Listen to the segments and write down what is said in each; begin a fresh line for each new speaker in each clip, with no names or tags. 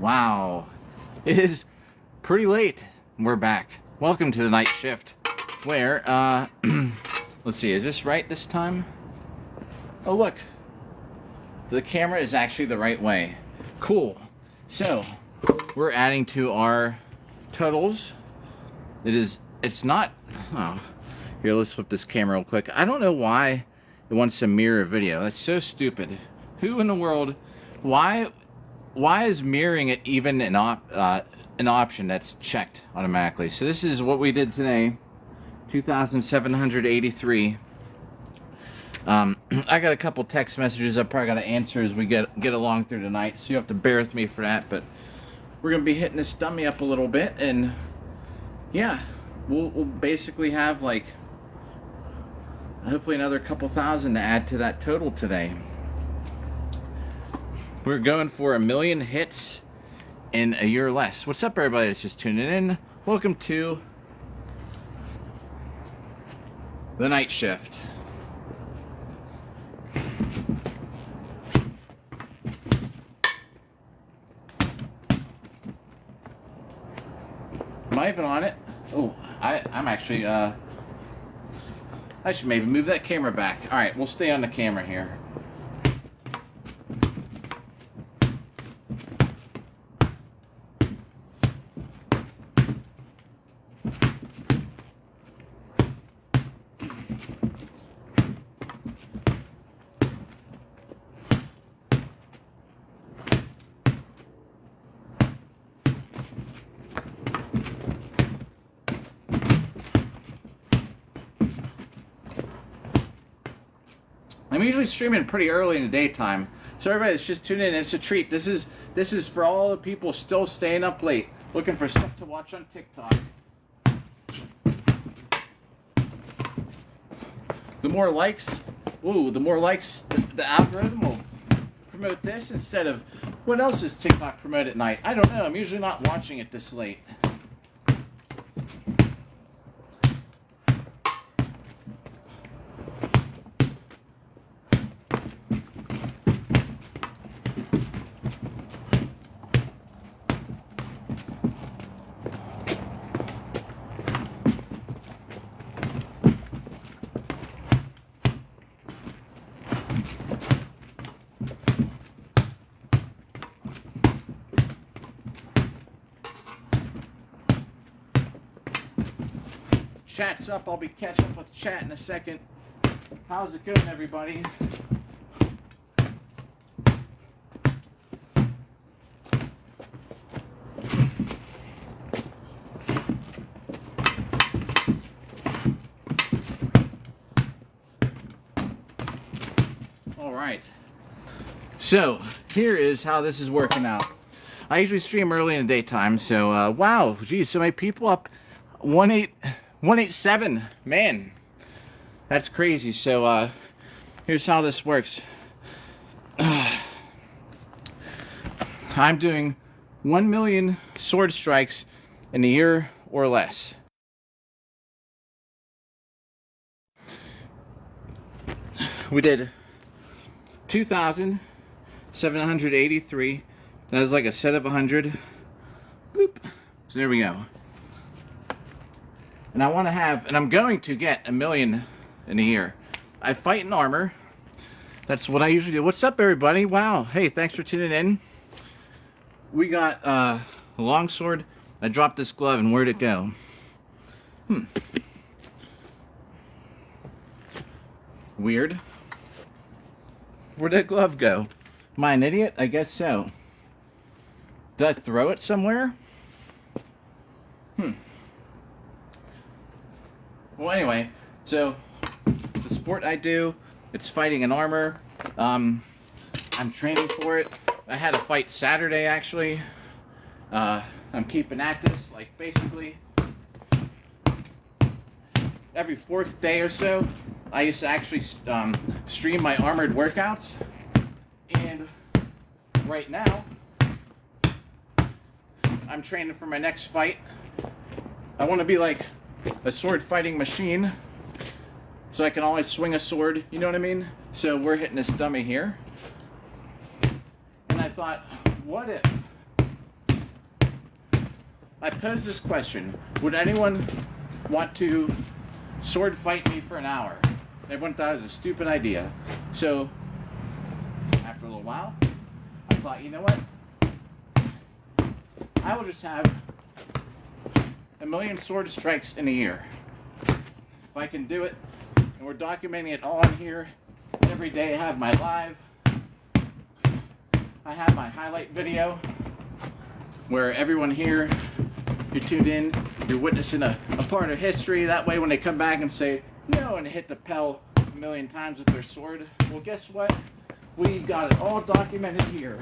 Wow, it is pretty late. We're back. Welcome to the night shift. Where, let's see, is this right this time? Oh look, the camera is actually the right way. Cool. So, we're adding to our totals. It's not, oh, here, let's flip this camera real quick. I don't know why it wants to mirror video. That's so stupid. Who in the world, why is mirroring it even an option that's checked automatically? So this is what we did today, 2,783. I got a couple text messages I probably got to answer as we get along through tonight, so you have to bear with me for that. But we're gonna be hitting this dummy up a little bit, and yeah, we'll basically have like hopefully another couple thousand to add to that total today. We're going for 1 million hits in a year or less. What's up, everybody that's just tuning in? Welcome to the night shift. Am I even on it? Oh, I'm actually, I should maybe move that camera back. All right, we'll stay on the camera here. I'm usually streaming pretty early in the daytime, so everybody that's just tuning in, it's a treat. This is for all the people still staying up late, looking for stuff to watch on TikTok. The more likes, the algorithm will promote this instead of what else does TikTok promote at night? I don't know. I'm usually not watching it this late. Chat's up. I'll be catching up with chat in a second. How's it going, everybody? All right. So here is how this is working out. I usually stream early in the daytime, so wow, geez, so many people up. 187, man, that's crazy. So here's how this works. I'm doing 1 million sword strikes in a year or less. We did 2,783. That was like a set of 100. Boop. So there we go. And I want to have, and I'm going to get 1 million in a year. I fight in armor. That's what I usually do. What's up, everybody? Wow. Hey, thanks for tuning in. We got a longsword. I dropped this glove, and where'd it go? Weird. Where'd that glove go? Am I an idiot? I guess so. Did I throw it somewhere? Well, anyway, so the sport I do, it's fighting in armor. I'm training for it. I had a fight Saturday, actually. I'm keeping at this, like, basically every 4th day or so. I used to actually stream my armored workouts. And right now, I'm training for my next fight. I want to be like a sword fighting machine, so I can always swing a sword, you know what I mean? So we're hitting this dummy here, and I thought, what if I pose this question. Would anyone want to sword fight me for an hour? Everyone thought it was a stupid idea. So, after a little while, I thought, you know what? I will just have 1,000,000 sword strikes in a year. If I can do it, and we're documenting it all in here, every day I have my live, I have my highlight video, where everyone here who tuned in, you're witnessing a part of history. That way when they come back and say, no, and hit the Pell 1,000,000 times with their sword, well, guess what? We got it all documented here.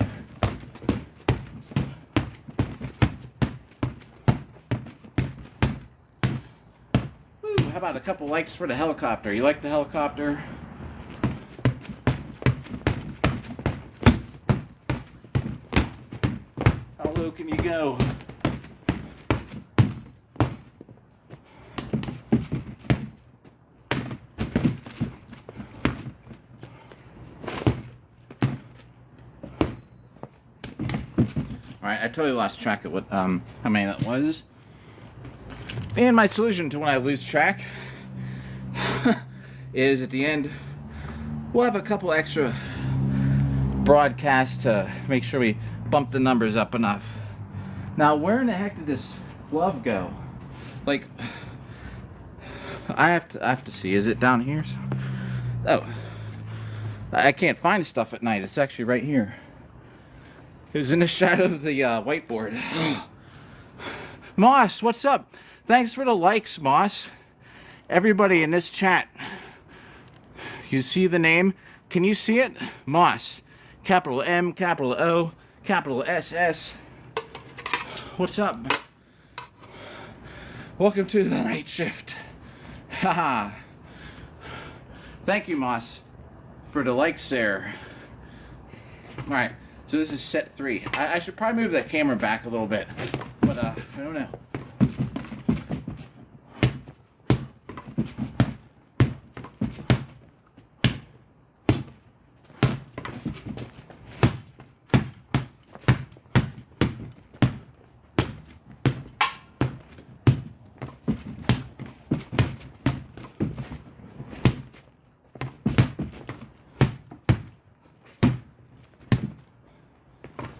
Woo, how about a couple likes for the helicopter? You like the helicopter? How low can you go? Alright, I totally lost track of what how many that was. And my solution to when I lose track is at the end we'll have a couple extra broadcasts to make sure we bump the numbers up enough. Now, where in the heck did this glove go? Like, I have to see. Is it down here? Oh, I can't find stuff at night. It's actually right here. It was in the shadow of the whiteboard. Moss, what's up? Thanks for the likes, Moss. Everybody in this chat. You see the name? Can you see it? Moss. Capital M, capital O, capital SS. What's up? Welcome to the night shift. Haha. Thank you, Moss, for the likes there. Alright. So this is set 3. I should probably move that camera back a little bit, but I don't know.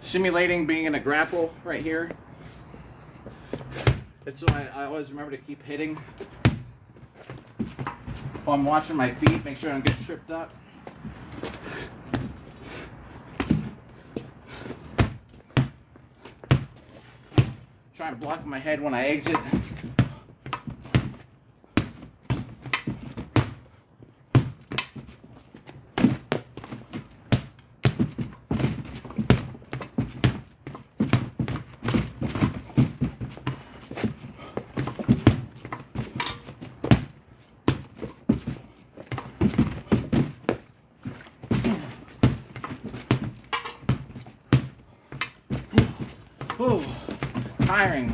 Simulating being in a grapple right here. That's why I always remember to keep hitting while I'm watching my feet, make sure I don't get tripped up. Try and block my head when I exit. Whoa, tiring.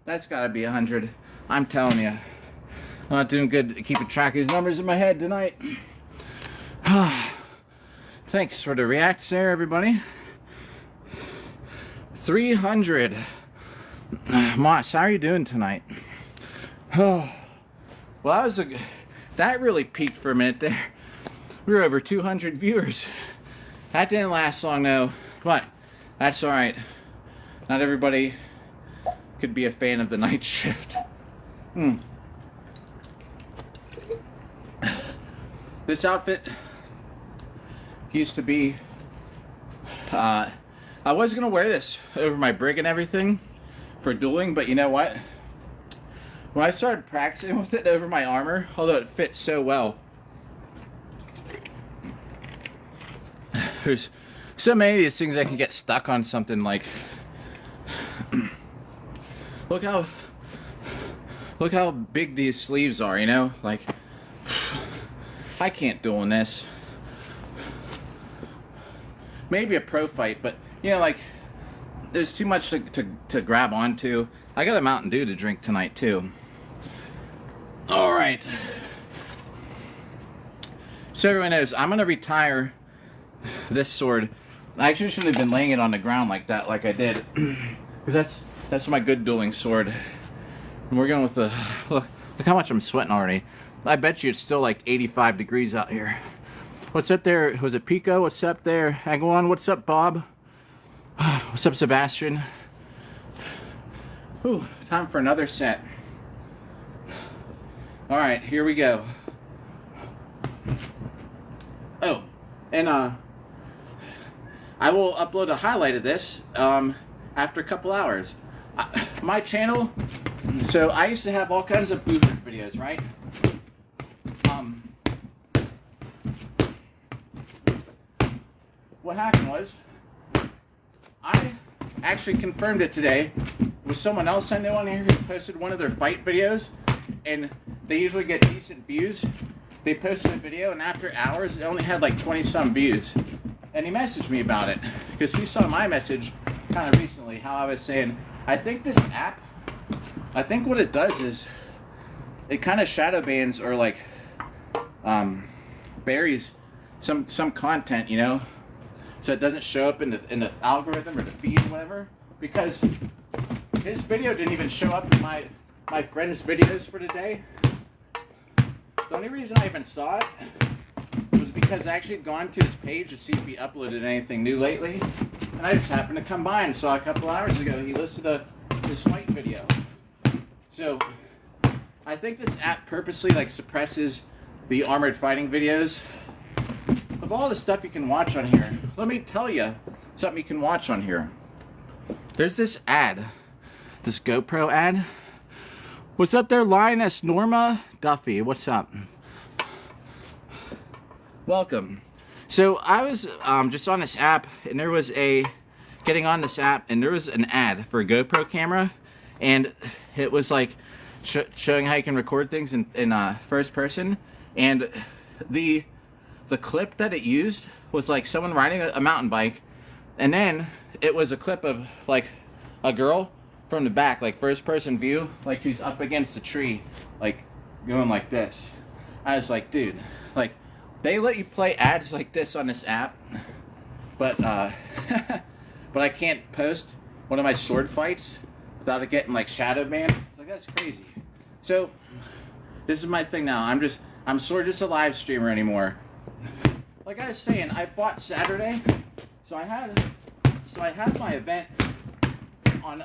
That's gotta be 100. I'm telling you. I'm not doing good at keeping track of these numbers in my head tonight. Thanks for the reacts there, everybody. 300. Moss, how are you doing tonight? Oh, well, that really peaked for a minute there. We were over 200 viewers. That didn't last long, though. But that's all right. Not everybody could be a fan of the night shift. This outfit used to be, I was going to wear this over my brig and everything for dueling, but you know what? When I started practicing with it over my armor, although it fits so well, there's so many of these things I can get stuck on something like, look how big these sleeves are, you know? Like, I can't duel in this. Maybe a pro fight, but you know, like, there's too much to grab onto. I got a Mountain Dew to drink tonight too. All right. So everyone knows I'm gonna retire this sword. I actually shouldn't have been laying it on the ground like that, like I did, because that's my good dueling sword. And we're going with the look how much I'm sweating already. I bet you it's still like 85 degrees out here. What's up there? Was it Pico? What's up there? Agawon? What's up, Bob? What's up, Sebastian? Whew, time for another set. Alright, here we go. Oh, and I will upload a highlight of this after a couple hours. My channel, so I used to have all kinds of Blizzard videos, right? What happened was, I actually confirmed it today with someone else I know on here who posted one of their fight videos, and they usually get decent views. They posted a video, and after hours, it only had like 20-some views. And he messaged me about it, because he saw my message kind of recently, how I was saying, I think this app, I think what it does is, it kind of shadow bans or like, buries some content, you know? So it doesn't show up in the algorithm or the feed or whatever, because his video didn't even show up in my friend's videos for today. The only reason I even saw it was because I actually had gone to his page to see if he uploaded anything new lately, and I just happened to come by and saw a couple hours ago he listed his fight video. So I think this app purposely like suppresses the armored fighting videos. Of all the stuff you can watch on here, let me tell you something you can watch on here. There's this ad, this GoPro ad. What's up there, Lioness Norma Duffy? What's up? Welcome. So I was just on this app, and there was getting on this app, and there was an ad for a GoPro camera, and it was like showing how you can record things in first person, and the clip that it used was like someone riding a mountain bike, and then it was a clip of like a girl from the back, like first person view, like she's up against a tree, like going like this. I was like, dude, like they let you play ads like this on this app, but but I can't post one of my sword fights without it getting like shadow banned. It's like, that's crazy. So this is my thing now. I'm sort of just a live streamer anymore. Like I was saying, I fought Saturday, so I had my event on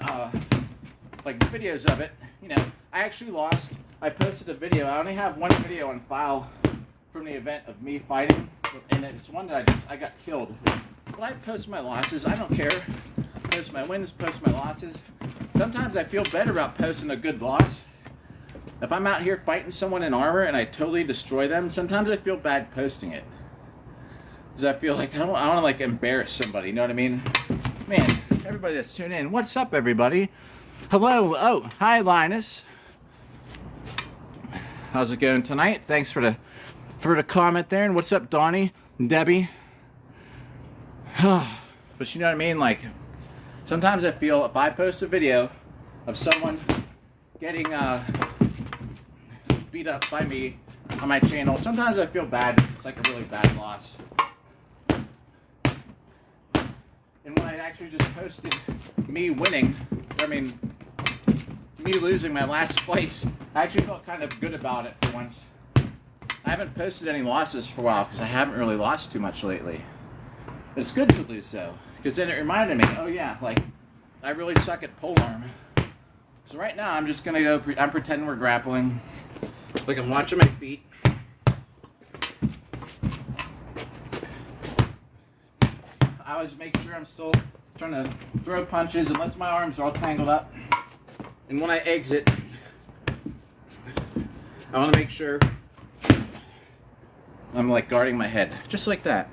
like videos of it. You know, I actually lost. I posted a video. I only have one video on file from the event of me fighting, and it's one that I got killed. But I post my losses. I don't care. Post my wins, post my losses. Sometimes I feel better about posting a good loss. If I'm out here fighting someone in armor and I totally destroy them, sometimes I feel bad posting it. Because I feel like I don't want to like embarrass somebody, you know what I mean? Man, everybody that's tuned in, what's up everybody? Hello, oh, hi Linus. How's it going tonight? Thanks for the comment there, and what's up Donnie and Debbie? But you know what I mean, like, sometimes I feel if I post a video of someone getting beat up by me on my channel, sometimes I feel bad. It's like a really bad loss. And when I actually just posted me winning, me losing my last fights, I actually felt kind of good about it for once. I haven't posted any losses for a while because I haven't really lost too much lately. But it's good to lose though, because then it reminded me, oh yeah, like, I really suck at polearm. So right now I'm just gonna go, I'm pretending we're grappling. Like I'm watching my feet. I always make sure I'm still trying to throw punches unless my arms are all tangled up. And when I exit, I want to make sure I'm like guarding my head, just like that.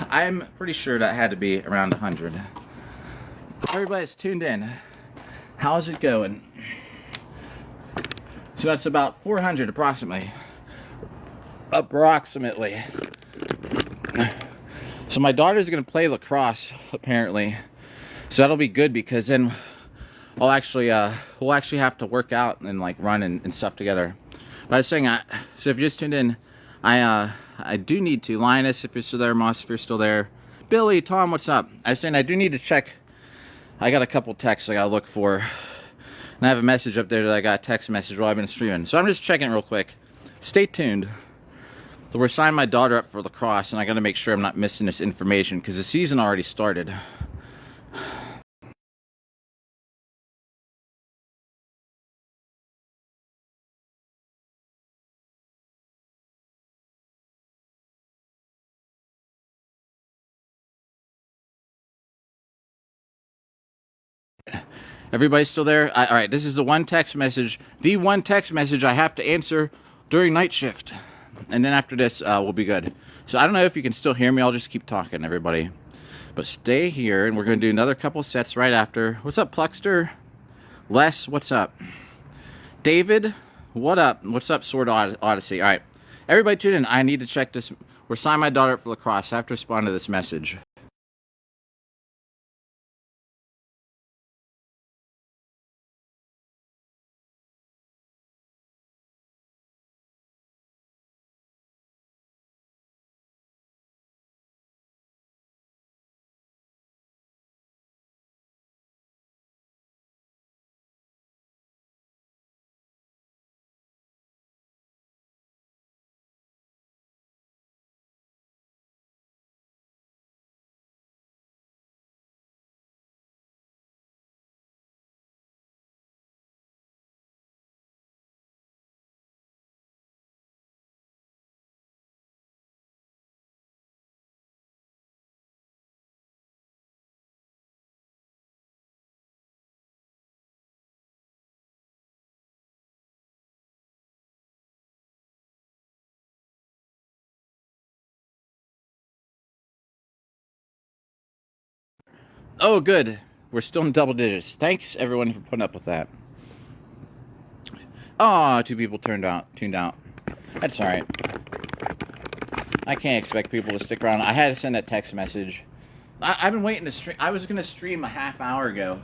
I'm pretty sure that had to be around 100. Everybody's tuned in. How's it going? So that's about 400 approximately. Approximately. So my daughter's going to play lacrosse, apparently. So that'll be good because then we'll actually have to work out and like run and stuff together. But I was saying, so if you just tuned in, I do need to, Linus, if you're still there, Moss, if you're still there, Billy, Tom, what's up? I was saying I do need to check. I got a couple texts I got to look for. And I have a message up there that I got a text message while I've been streaming. So I'm just checking it real quick. Stay tuned. So we're signing my daughter up for lacrosse, and I got to make sure I'm not missing this information because the season already started. Everybody still there? All right, this is the one text message. The one text message I have to answer during night shift. And then after this, we'll be good. So I don't know if you can still hear me. I'll just keep talking, everybody. But stay here, and we're going to do another couple sets right after. What's up, Pluckster? Les, what's up? David, what up? What's up, Sword Odyssey? All right, everybody tune in. I need to check this. We're signing my daughter up for lacrosse. I have to respond to this message. Oh, good. We're still in double digits. Thanks, everyone, for putting up with that. Oh, 2 people tuned out. That's all right. I can't expect people to stick around. I had to send that text message. I've been waiting to stream. I was going to stream a half hour ago,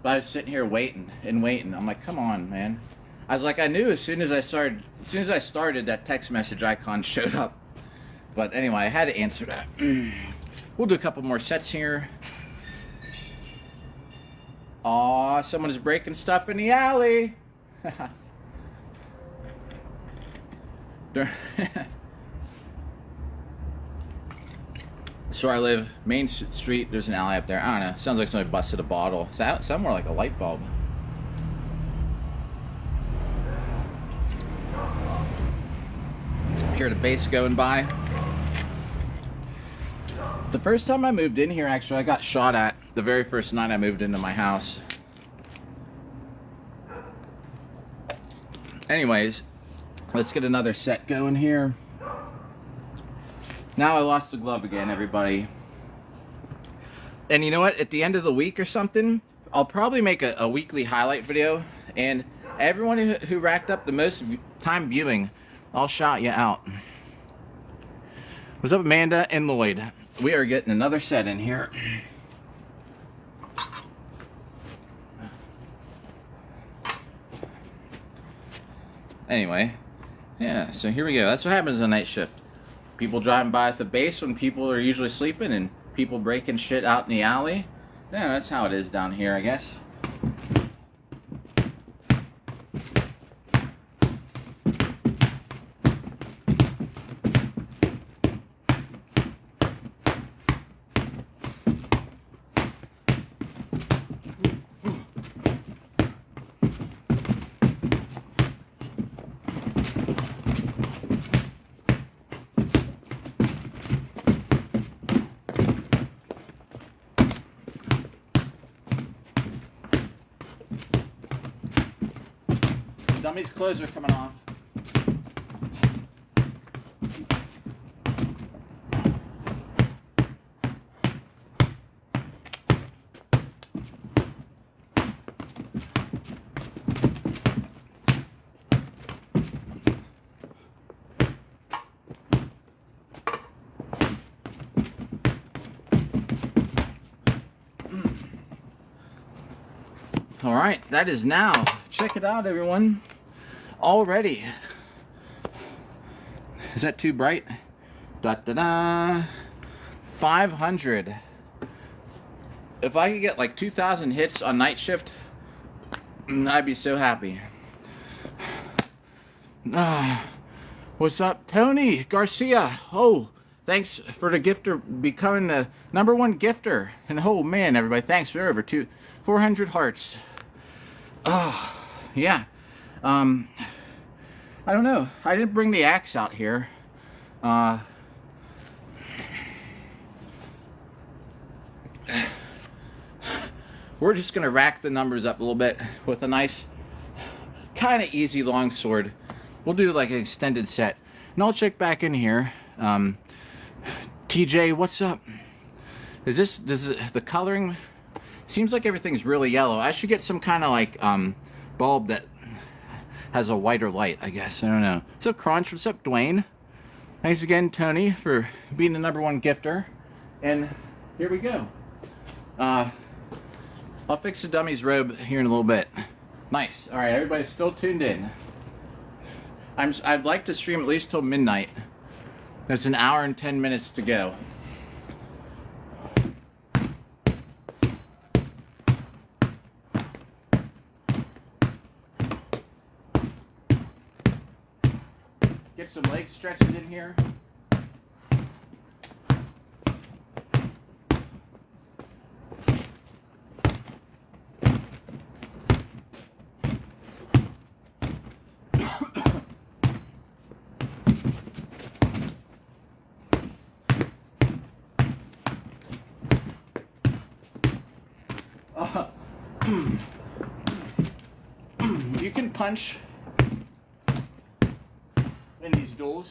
but I was sitting here waiting. I'm like, come on, man. I was like, I knew as soon as I started, that text message icon showed up. But anyway, I had to answer that. We'll do a couple more sets here. Aw, someone's breaking stuff in the alley. So I live, Main Street, there's an alley up there. I don't know, sounds like somebody busted a bottle. Sounds more like a light bulb. Hear the bass going by. The first time I moved in here, actually, I got shot at the very first night I moved into my house. Anyways, let's get another set going here. Now I lost the glove again, everybody. And you know what? At the end of the week or something, I'll probably make a weekly highlight video. And everyone who racked up the most time viewing, I'll shout you out. What's up, Amanda and Lloyd? We are getting another set in here. Anyway, yeah, so here we go. That's what happens on night shift. People driving by at the base when people are usually sleeping and people breaking shit out in the alley. Yeah, that's how it is down here, I guess. Dummy's clothes are coming off. right, that is now. Check it out, everyone. Already. Is that too bright? Da da da. 500. If I could get like 2,000 hits on night shift, I'd be so happy. What's up, Tony Garcia? Oh, thanks for the gifter becoming the #1 gifter. And oh man, everybody, thanks for over 400 hearts. Oh, yeah. I don't know. I didn't bring the axe out here. We're just gonna rack the numbers up a little bit with a nice, kind of easy longsword. We'll do like an extended set, and I'll check back in here. TJ, what's up? Is the coloring? Seems like everything's really yellow. I should get some kind of like bulb that has a whiter light, I guess. I don't know. What's up, Crunch? What's up, Dwayne? Thanks again, Tony, for being the #1 gifter. And here we go. I'll fix the dummy's robe here in a little bit. Nice. All right, everybody's still tuned in. I'd like to stream at least till midnight. There's an hour and 10 minutes to go. Get some leg stretches in here. You can punch in these duels.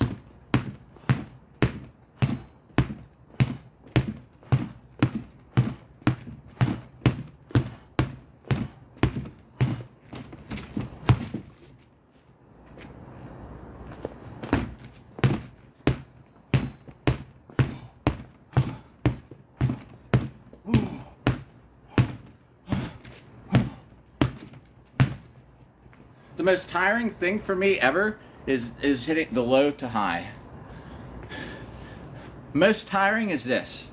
The most tiring thing for me ever is hitting the low to high. Most tiring is this.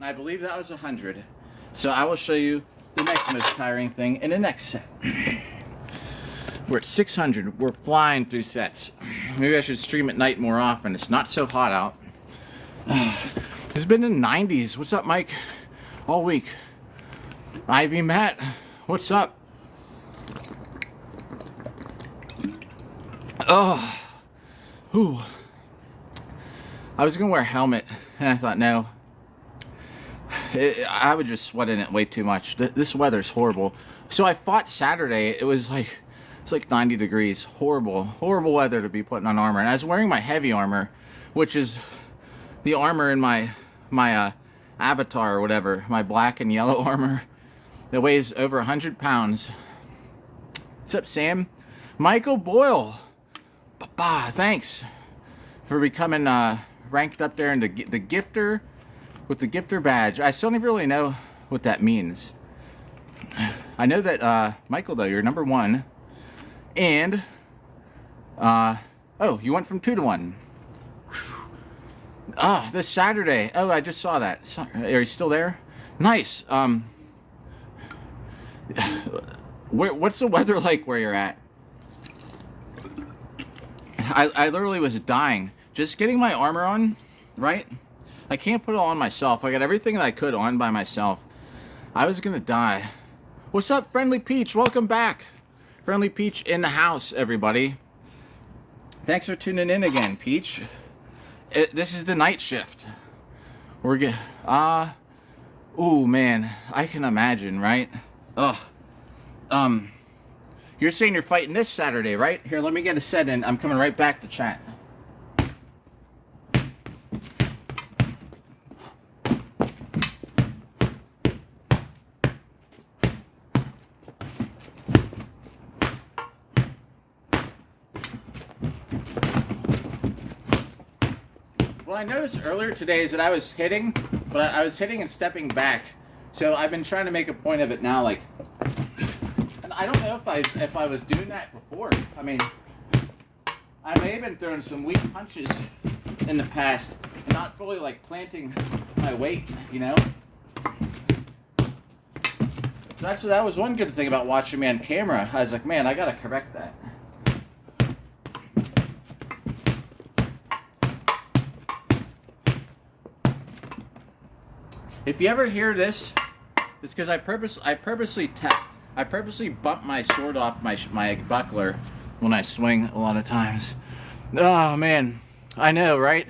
I believe that was 100. So I will show you the next most tiring thing in the next set. We're at 600. We're flying through sets. Maybe I should stream at night more often. It's not so hot out. It's been in the 90s. What's up, Mike? All week. Ivy Matt, what's up? Oh, ooh. I was gonna wear a helmet, and I thought, no. I would just sweat in it way too much. This weather's horrible. So I fought Saturday. It's like 90 degrees. Horrible weather to be putting on armor. And I was wearing my heavy armor, which is the armor in my avatar or whatever, my black and yellow armor that weighs over 100 pounds. What's up, Sam? Michael Boyle, thanks for becoming ranked up there in the gifter with the gifter badge. I still don't really know what that means. I know that Michael, though, you're #1, and oh, you went from 2 to 1. Ah, this Saturday. Oh, I just saw that. Are you still there? Nice. What's the weather like where you're at? I literally was dying. Just getting my armor on, right? I can't put it on myself. I got everything that I could on by myself. I was gonna die. What's up, Friendly Peach? Welcome back. Friendly Peach in the house, everybody. Thanks for tuning in again, Peach. This is the night shift. We're good. Ooh, man. I can imagine, right? Ugh. You're saying you're fighting this Saturday, right? Here, let me get a set in. I'm coming right back to chat. what I noticed earlier today is that I was hitting, but I was hitting and stepping back. So I've been trying to make a point of it now, like, and I don't know if I was doing that before. I mean, I may have been throwing some weak punches in the past, and not fully like planting my weight, you know. So that was one good thing about watching me on camera. I was like, man, I gotta correct that. If you ever hear this, it's because I purposely bump my sword off my buckler when I swing a lot of times. Oh man, I know, right?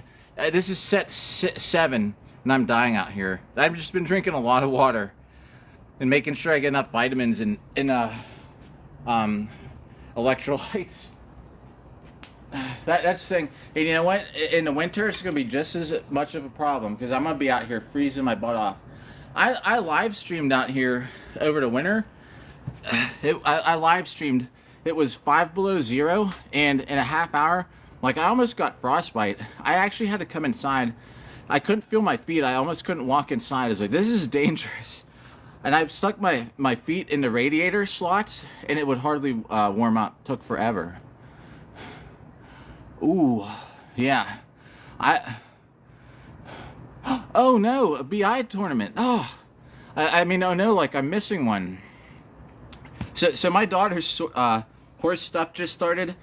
This is set 7, and I'm dying out here. I've just been drinking a lot of water and making sure I get enough vitamins and electrolytes. That's the thing. And you know what? In the winter, it's going to be just as much of a problem because I'm going to be out here freezing my butt off. I live streamed out here over the winter. I live streamed. It was 5 below zero, and in a half hour, like I almost got frostbite. I actually had to come inside. I couldn't feel my feet. I almost couldn't walk inside. I was like, this is dangerous. And I stuck my feet in the radiator slots, and it would hardly warm up. It took forever. Ooh, yeah. Oh no, a BI tournament. Oh, I mean, oh no, like I'm missing one. So my daughter's horse stuff just started.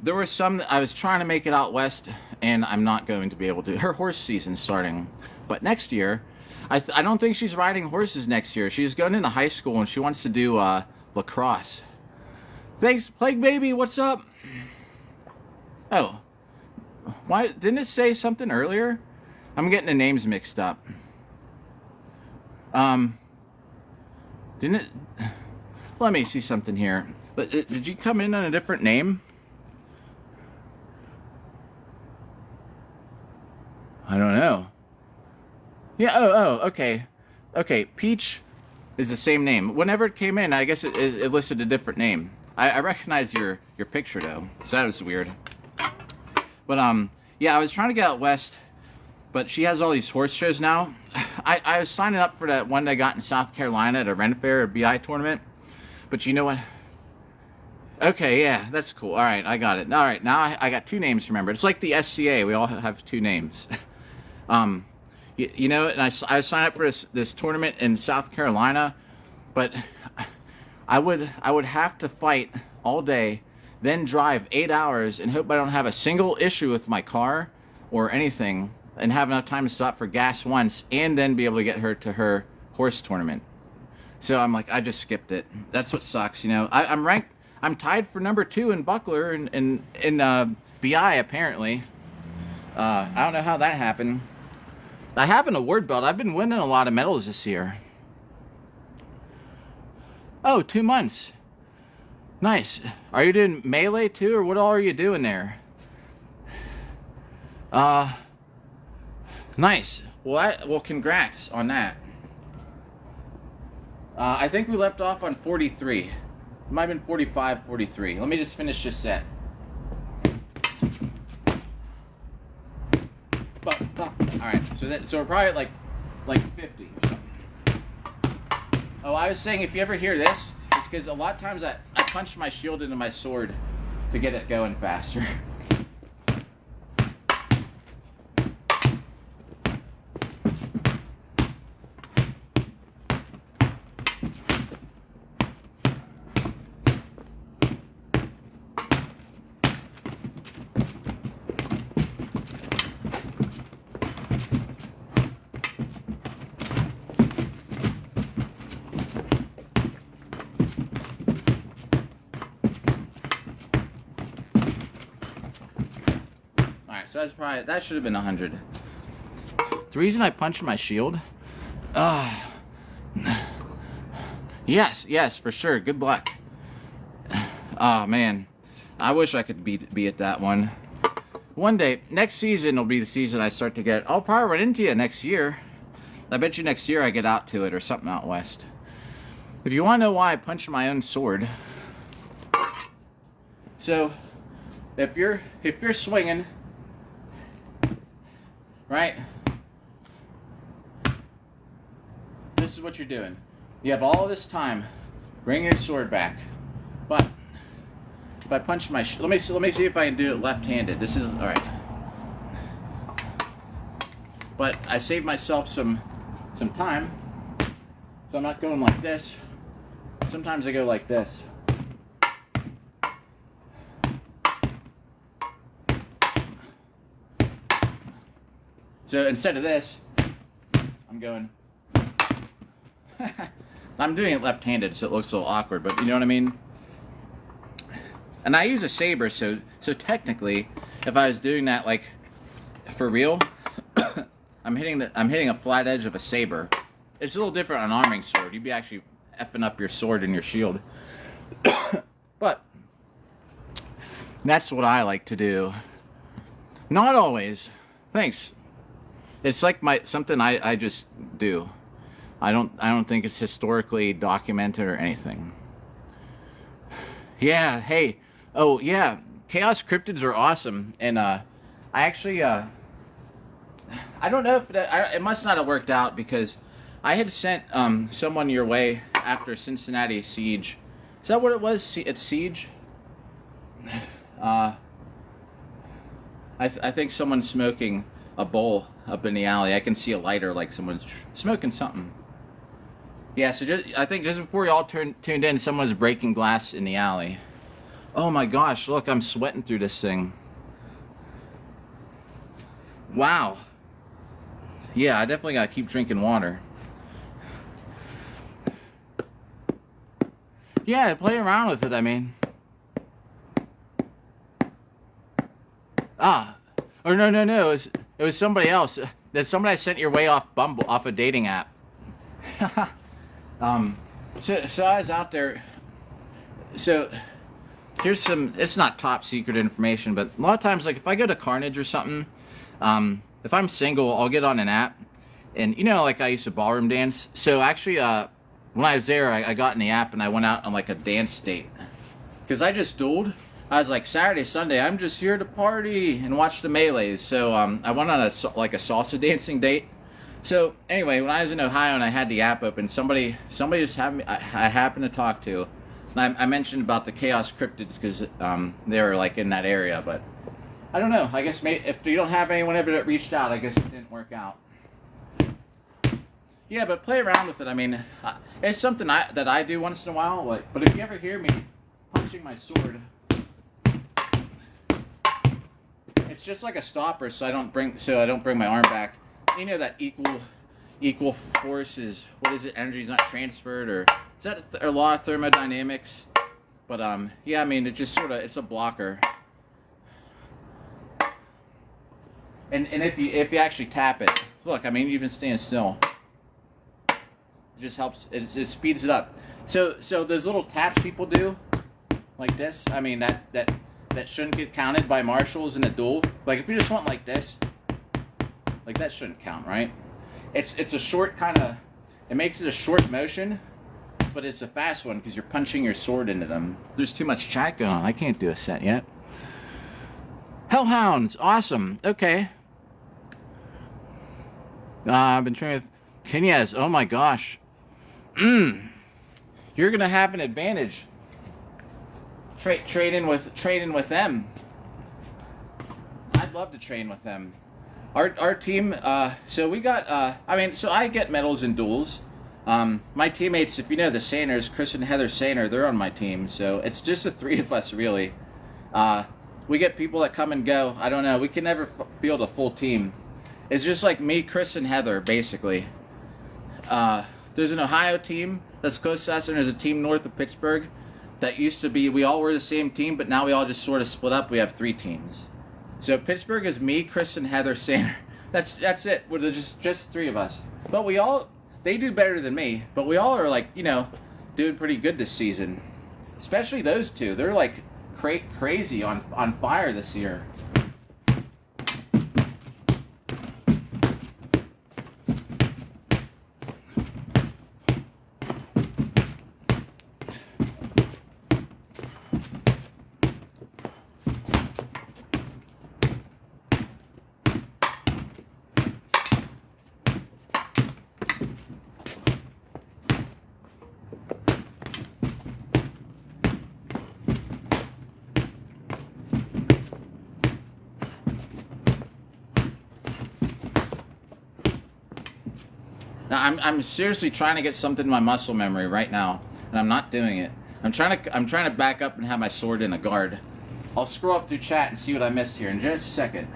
There were some that I was trying to make it out west, and I'm not going to be able to. Her horse season's starting, but next year, I don't think she's riding horses next year. She's going into high school and she wants to do lacrosse. Thanks, Plague Baby. What's up? Oh, why didn't it say something earlier? I'm getting the names mixed up. Didn't it? Let me see something here. But did you come in on a different name? I don't know. Yeah. Oh. Okay. Okay. Peach is the same name. Whenever it came in, I guess it listed a different name. I recognize your picture though, so that was weird. But yeah, I was trying to get out west, but she has all these horse shows now. I was signing up for that one I got in South Carolina at a Ren Fair or BI tournament. But you know what? Okay, yeah, that's cool. All right, I got it. All right, now I got 2 names to remember. It's like the SCA. We all have 2 names. You know, and I signed up for this tournament in South Carolina, but I would have to fight all day, then drive 8 hours and hope I don't have a single issue with my car or anything, and have enough time to stop for gas once, and then be able to get her to her horse tournament. So I'm like, I just skipped it. That's what sucks, you know. I'm ranked. I'm tied for number 2 in buckler in BI apparently. I don't know how that happened. I have an award belt. I've been winning a lot of medals this year. Oh, 2 months. Nice. Are you doing melee too, or what all are you doing there? Nice. Well, congrats on that. I think we left off on 43. It might have been 45, 43. Let me just finish this set. Alright, so we're probably at like 50 or something. Oh, I was saying if you ever hear this, it's because a lot of times I punch my shield into my sword to get it going faster. So that should have been 100. The reason I punched my shield, yes, for sure. Good luck. Oh man, I wish I could be at that one. One day, next season will be the season I start to get. I'll probably run into you next year. I bet you next year I get out to it or something out west. If you want to know why I punched my own sword, so if you're swinging. right? This is what you're doing. You have all this time. Bring your sword back. But if I punch my let me see if I can do it left-handed. This is all right. But I saved myself some time. So I'm not going like this. Sometimes I go like this. So instead of this, I'm going. I'm doing it left-handed, so it looks a little awkward, but you know what I mean? And I use a saber, so technically, if I was doing that like for real, I'm hitting a flat edge of a saber. It's a little different on an arming sword. You'd be actually effing up your sword and your shield. But that's what I like to do. Not always. Thanks. It's like something I just do. I don't think it's historically documented or anything. Yeah, hey. Oh, yeah. Chaos cryptids are awesome. And I actually I don't know if it must not have worked out, because I had sent someone your way after Cincinnati siege. Is that what it was? It's siege? I think someone's smoking a bowl up in the alley. I can see a lighter, like someone's smoking something. Yeah, so I think just before y'all tuned in, someone was breaking glass in the alley. Oh my gosh, look, I'm sweating through this thing. Wow. Yeah, I definitely gotta keep drinking water. Yeah, play around with it, I mean. Or no, it was somebody else. There's somebody I sent your way off Bumble, off a dating app. So I was out there. So here's some. It's not top secret information, but a lot of times, like if I go to Carnage or something, if I'm single, I'll get on an app, and you know, like I used to ballroom dance. So actually, when I was there, I got in the app and I went out on like a dance date, because I just dueled. I was like, Saturday, Sunday, I'm just here to party and watch the melees. So I went on a salsa dancing date. So anyway, when I was in Ohio and I had the app open, somebody just had me. I happened to talk to. And I mentioned about the Chaos Cryptids because they were like in that area, but I don't know. I guess if you don't have anyone ever that reached out, I guess it didn't work out. Yeah, but play around with it. I mean, it's something that I do once in a while. Like, but if you ever hear me punching my sword, it's just like a stopper, so I don't bring my arm back. You know that equal force is, what is it? Energy is not transferred, or is that a law of thermodynamics? But yeah, I mean, it just it's a blocker. And if you actually tap it, look, I mean, even staying still, it just helps. It speeds it up. So those little taps people do, like this. I mean that shouldn't get counted by marshals in a duel. Like if you just went like this, like that shouldn't count, right? It's a short it makes it a short motion, but it's a fast one because you're punching your sword into them. There's too much chat going on. I can't do a set yet. Hellhounds, awesome. Okay. I've been training with Kenyas. Oh my gosh. You're gonna have an advantage. Trade in with them. I'd love to train with them. Our team. So we got. So I get medals in duels. My teammates, if you know the Sainers, Chris and Heather Sainer, they're on my team. So it's just the three of us really. We get people that come and go. I don't know. We can never field a full team. It's just like me, Chris, and Heather, basically. There's an Ohio team that's close to us, and there's a team north of Pittsburgh that used to be, we all were the same team, but now we all just sort of split up. We have 3 teams. So Pittsburgh is me, Chris, and Heather Sander. That's it. We're just 3 of us. But they do better than me, but we all are like, you know, doing pretty good this season. Especially those 2. They're like crazy on fire this year. I'm seriously trying to get something in my muscle memory right now, and I'm not doing it. I'm trying to back up and have my sword in a guard. I'll scroll up through chat and see what I missed here in just a second.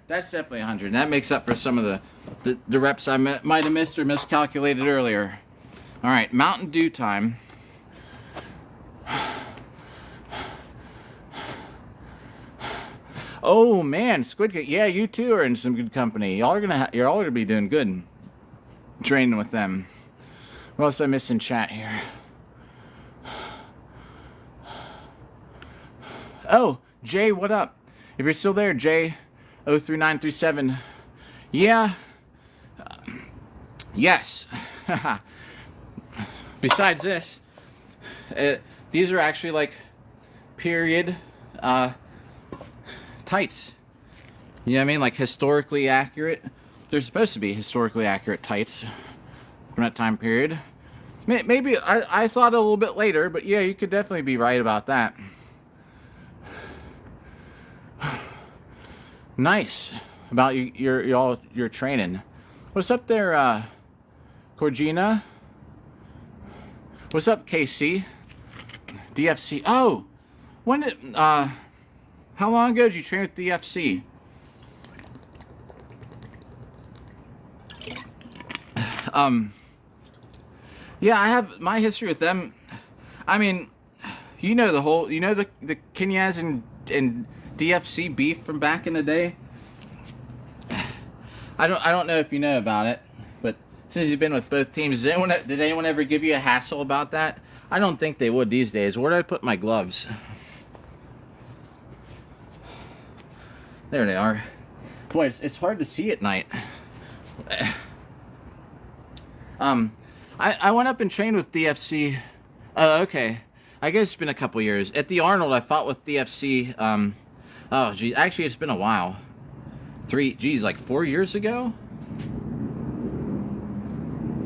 That's definitely 100. That makes up for some of the reps I might have missed or miscalculated earlier. All right, Mountain Dew time. Oh man, Squid Cake. Yeah, you two are in some good company. Y'all are gonna be doing good training with them. What else I miss in chat here? Oh, Jay, what up? If you're still there, Jay. 03937. Yeah. Yes. Besides this, these are actually like period tights. You know what I mean? Like historically accurate. They're supposed to be historically accurate tights from that time period. Maybe I thought a little bit later, but yeah, you could definitely be right about that. Nice about your training. What's up there, Corgina? What's up, KC? DFC. Oh, when did how long ago did you train with DFC? Yeah, I have my history with them. I mean, you know the Kenyans and DFC beef from back in the day. I don't know if you know about it, but since you've been with both teams, did anyone ever give you a hassle about that? I don't think they would these days. Where did I put my gloves? There they are. Boy, it's hard to see at night. I went up and trained with DFC. Oh, okay. I guess it's been a couple years. At the Arnold, I fought with DFC. Oh, geez. Actually, it's been a while. Like 4 years ago?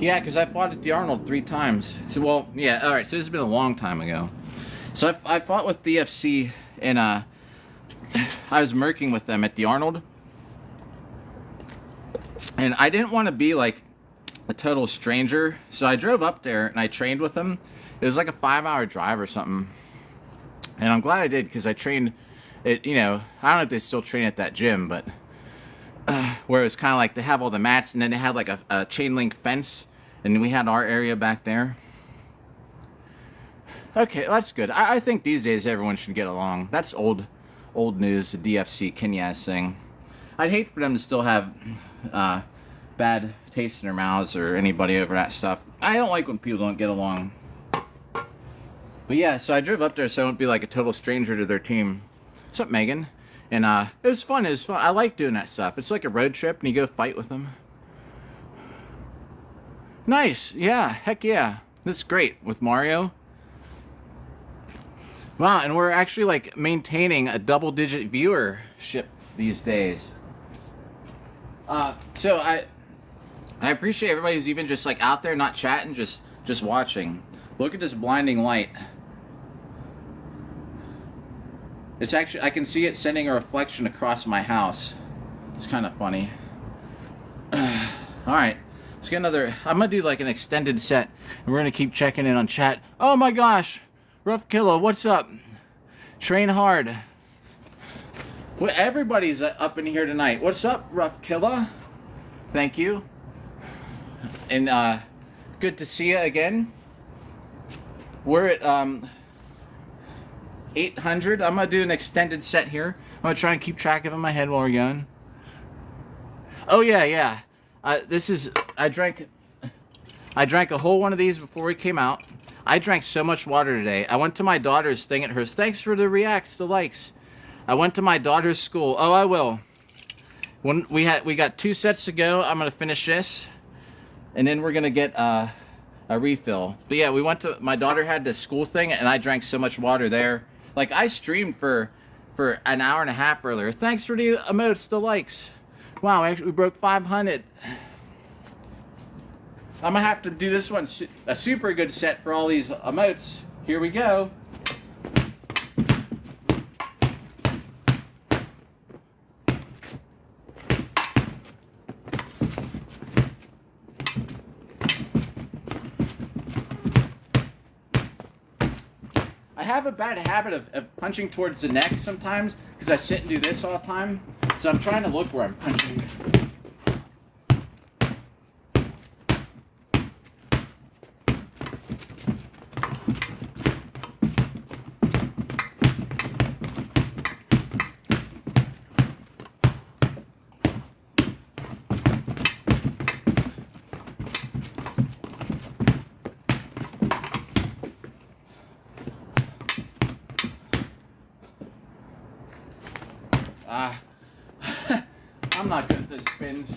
Yeah, because I fought at the Arnold 3 times. So, well, yeah, alright, so this has been a long time ago. So I fought with DFC, and I was merking with them at the Arnold. And I didn't want to be, like, a total stranger, so I drove up there, and I trained with them. It was like a 5-hour drive or something. And I'm glad I did, because I trained... you know, I don't know if they still train at that gym, but where it was kind of like they have all the mats, and then they had like a chain link fence, and we had our area back there. Okay, that's good. I think these days everyone should get along. That's old news, the DFC Kenyas thing. I'd hate for them to still have bad taste in their mouths or anybody over that stuff. I don't like when people don't get along. But yeah, so I drove up there so I wouldn't be like a total stranger to their team. What's up, Megan? And it was fun. I like doing that stuff. It's like a road trip, and you go fight with them. Nice. Yeah. Heck yeah. That's great with Mario. Wow, and we're actually like maintaining a double-digit viewership these days. So I appreciate everybody who's even just like out there, not chatting, just watching. Look at this blinding light. It's actually, I can see it sending a reflection across my house. It's kind of funny. Alright, let's get another, I'm going to do like an extended set, and we're going to keep checking in on chat. Oh my gosh, Rough Killa, what's up? Train hard. Well, everybody's up in here tonight. What's up, Rough Killa? Thank you. And good to see you again. We're at 800. I'm gonna do an extended set here. I'm gonna try and keep track of it in my head while we're going. Oh yeah. I drank a whole one of these before we came out. I drank so much water today. I went to my daughter's thing at hers. Thanks for the reacts, the likes. I went to my daughter's school. Oh, I will. When we got 2 sets to go. I'm gonna finish this, and then we're gonna get a refill. But yeah, we went to, my daughter had this school thing, and I drank so much water there. Like, I streamed for an hour and a half earlier. Thanks for the emotes, the likes. Wow, actually, we broke 500. I'm gonna have to do this one, a super good set for all these emotes. Here we go. I have a bad habit of punching towards the neck sometimes because I sit and do this all the time. So I'm trying to look where I'm punching. I'm not good at those spins.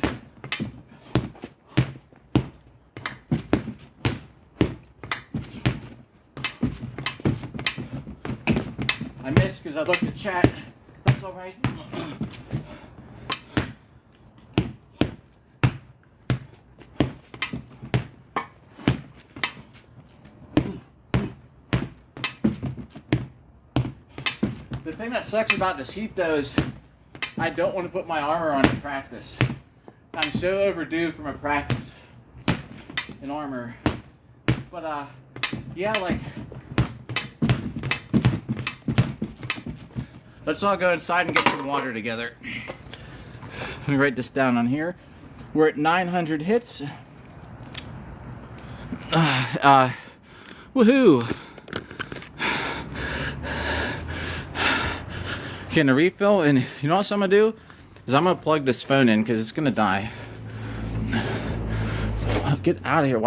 I missed because I looked at chat. That's alright. The thing that sucks about this heat though is I don't want to put my armor on in practice. I'm so overdue from a practice in armor. But yeah, like, let's all go inside and get some water together. Let me write this down on here. We're at 900 hits. Woohoo! Getting a refill, and you know what I'm gonna do is I'm gonna plug this phone in because it's gonna die. Get out of here!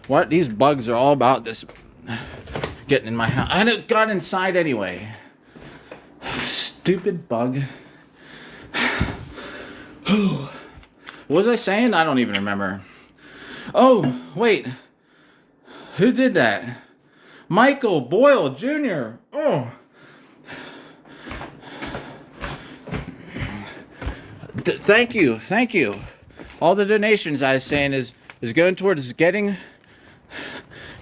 What these bugs are all about this getting in my house. I got inside anyway. Stupid bug. What was I saying? I don't even remember. Oh wait, who did that? Michael Boyle Jr. Oh. Thank you. All the donations I was saying is going towards getting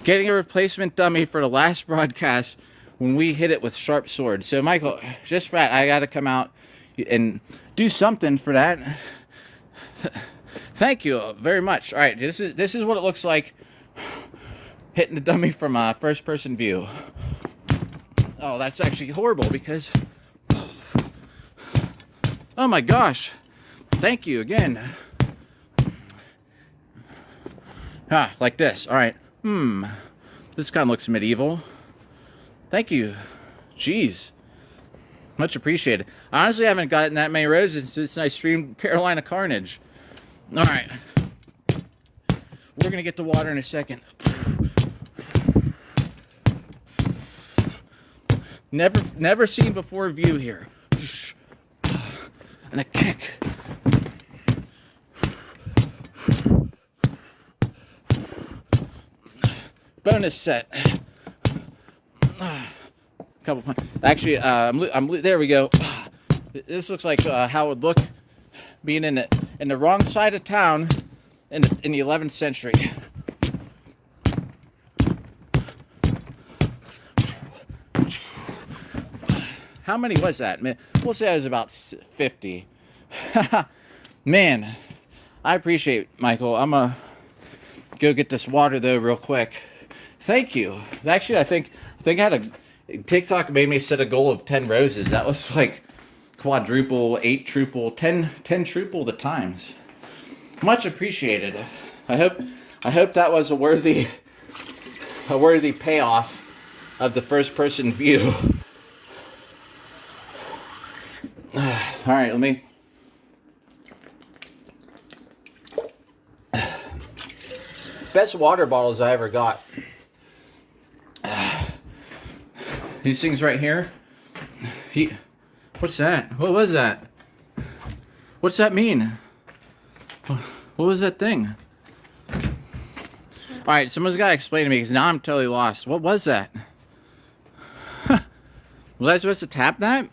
a replacement dummy for the last broadcast when we hit it with sharp sword. So Michael, just for that, I got to come out and do something for that. Thank you very much. All right, this is what it looks like hitting the dummy from a first-person view. Oh, that's actually horrible because. Oh my gosh. Thank you again. Like this. All right. This kind of looks medieval. Thank you. Jeez. Much appreciated. I honestly haven't gotten that many roses since I streamed Carolina Carnage. All right. We're going to get the water in a second. Never seen before view here. And a kick. Bonus set. Couple points. Actually, there we go. This looks like how it would look being in the wrong side of town in the 11th century. How many was that? Man, we'll say it was about 50. Man, I appreciate it, Michael. I'm gonna go get this water though real quick. Thank you. Actually, I think I had TikTok made me set a goal of 10 roses. That was like quadruple, 8 triple, 10 triple the times. Much appreciated. I hope that was a worthy payoff of the first person view. All right, let me. Best water bottles I ever got. These things right here. What's that? What was that? What's that mean? What was that thing? Alright, someone's got to explain to me because now I'm totally lost. What was that? Was I supposed to tap that?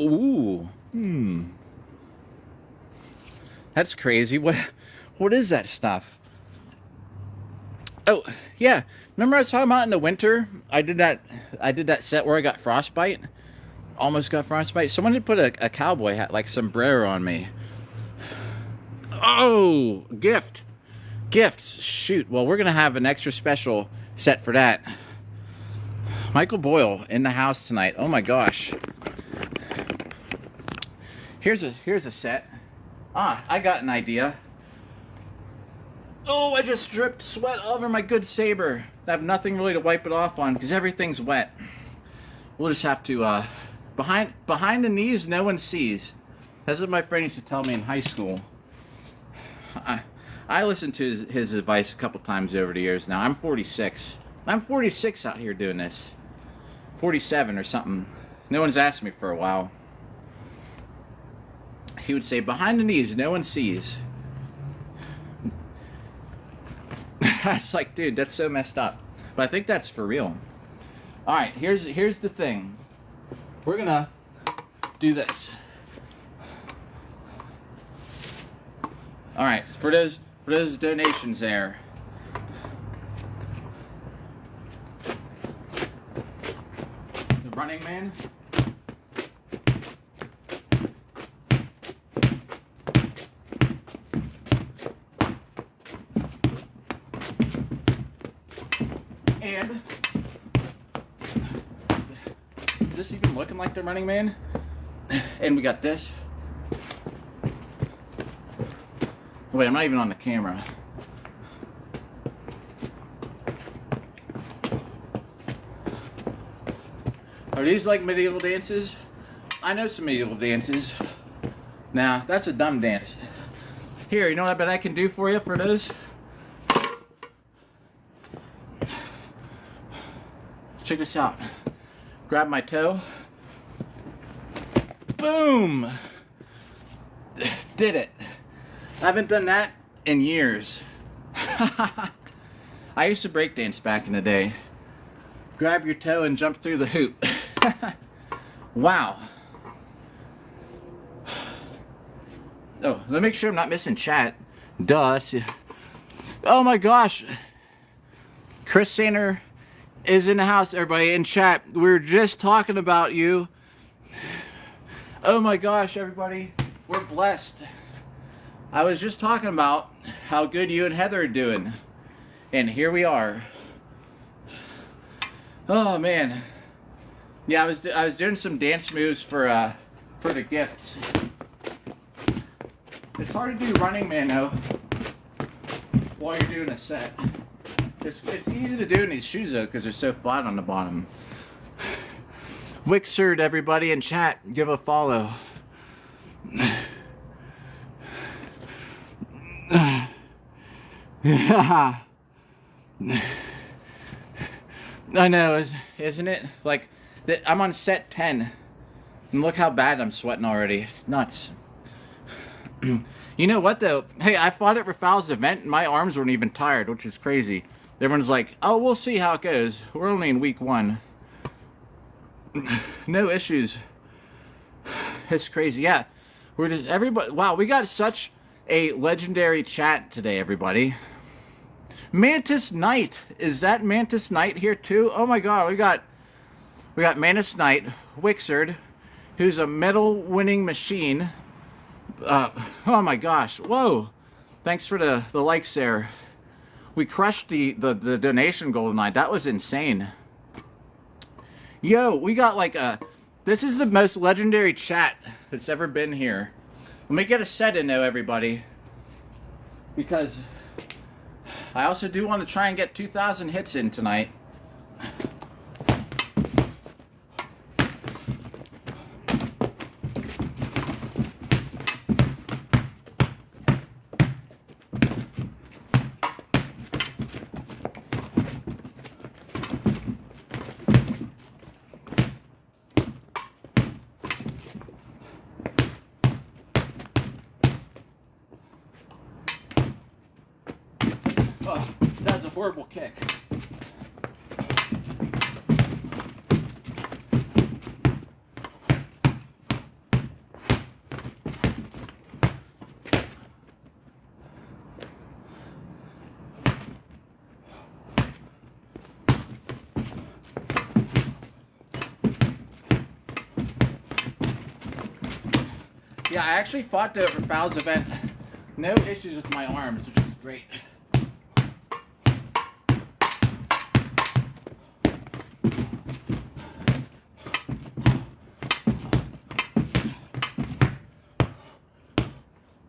Ooh. That's crazy. What is that stuff? Oh, yeah. Remember I was talking about in the winter? I did that set where I got frostbite. Almost got frostbite. Someone had put a cowboy hat, like sombrero, on me. Oh, gift. Gifts. Shoot. Well, we're going to have an extra special set for that. Michael Boyle in the house tonight. Oh my gosh. Here's a set. I got an idea. Oh, I just dripped sweat all over my good saber. I have nothing really to wipe it off on because everything's wet. We'll just have to, behind the knees, no one sees. That's what my friend used to tell me in high school. I listened to his advice a couple times over the years now. I'm 46. I'm 46 out here doing this. 47 or something. No one's asked me for a while. He would say, behind the knees, no one sees. It's like, dude, that's so messed up. But I think that's for real. Alright, here's the thing. We're gonna do this. Alright, for those donations there. The Running Man. And is this even looking like the Running Man? And we got this. Wait, I'm not even on the camera. Are these like medieval dances? I know some medieval dances. Now, that's a dumb dance. Here, you know what I bet I can do for you for those? Check this out. Grab my toe. Boom! Did it. I haven't done that in years. I used to break dance back in the day. Grab your toe and jump through the hoop. Wow. Oh, let me make sure I'm not missing chat. Duh. Oh my gosh. Chris Sander is in the house, everybody, in chat. We were just talking about you. Oh my gosh, everybody. We're blessed. I was just talking about how good you and Heather are doing. And here we are. Oh man. Yeah, I was doing some dance moves for the gifts. It's hard to do Running Man though while you're doing a set. It's easy to do in these shoes though because they're so flat on the bottom. Wixerd, everybody in chat, give a follow. Yeah. I know, isn't it? Like, I'm on set 10. And look how bad I'm sweating already. It's nuts. You know what, though? Hey, I fought at Rafal's event, and my arms weren't even tired, which is crazy. Everyone's like, oh, we'll see how it goes. We're only in week 1. No issues. It's crazy. Yeah. We're just, everybody, wow, we got such a legendary chat today, everybody. Mantis Knight. Is that Mantis Knight here, too? Oh, my God. We got Mantis Knight, Wixerd, who's a medal-winning machine. Oh my gosh, whoa, thanks for the likes there. We crushed the donation goal tonight. That was insane. Yo, we got like this is the most legendary chat that's ever been here. Let me get a set in though, everybody, because I also do want to try and get 2,000 hits in tonight. horrible kick. Yeah, I actually fought over Pell's event. No issues with my arms, which is great.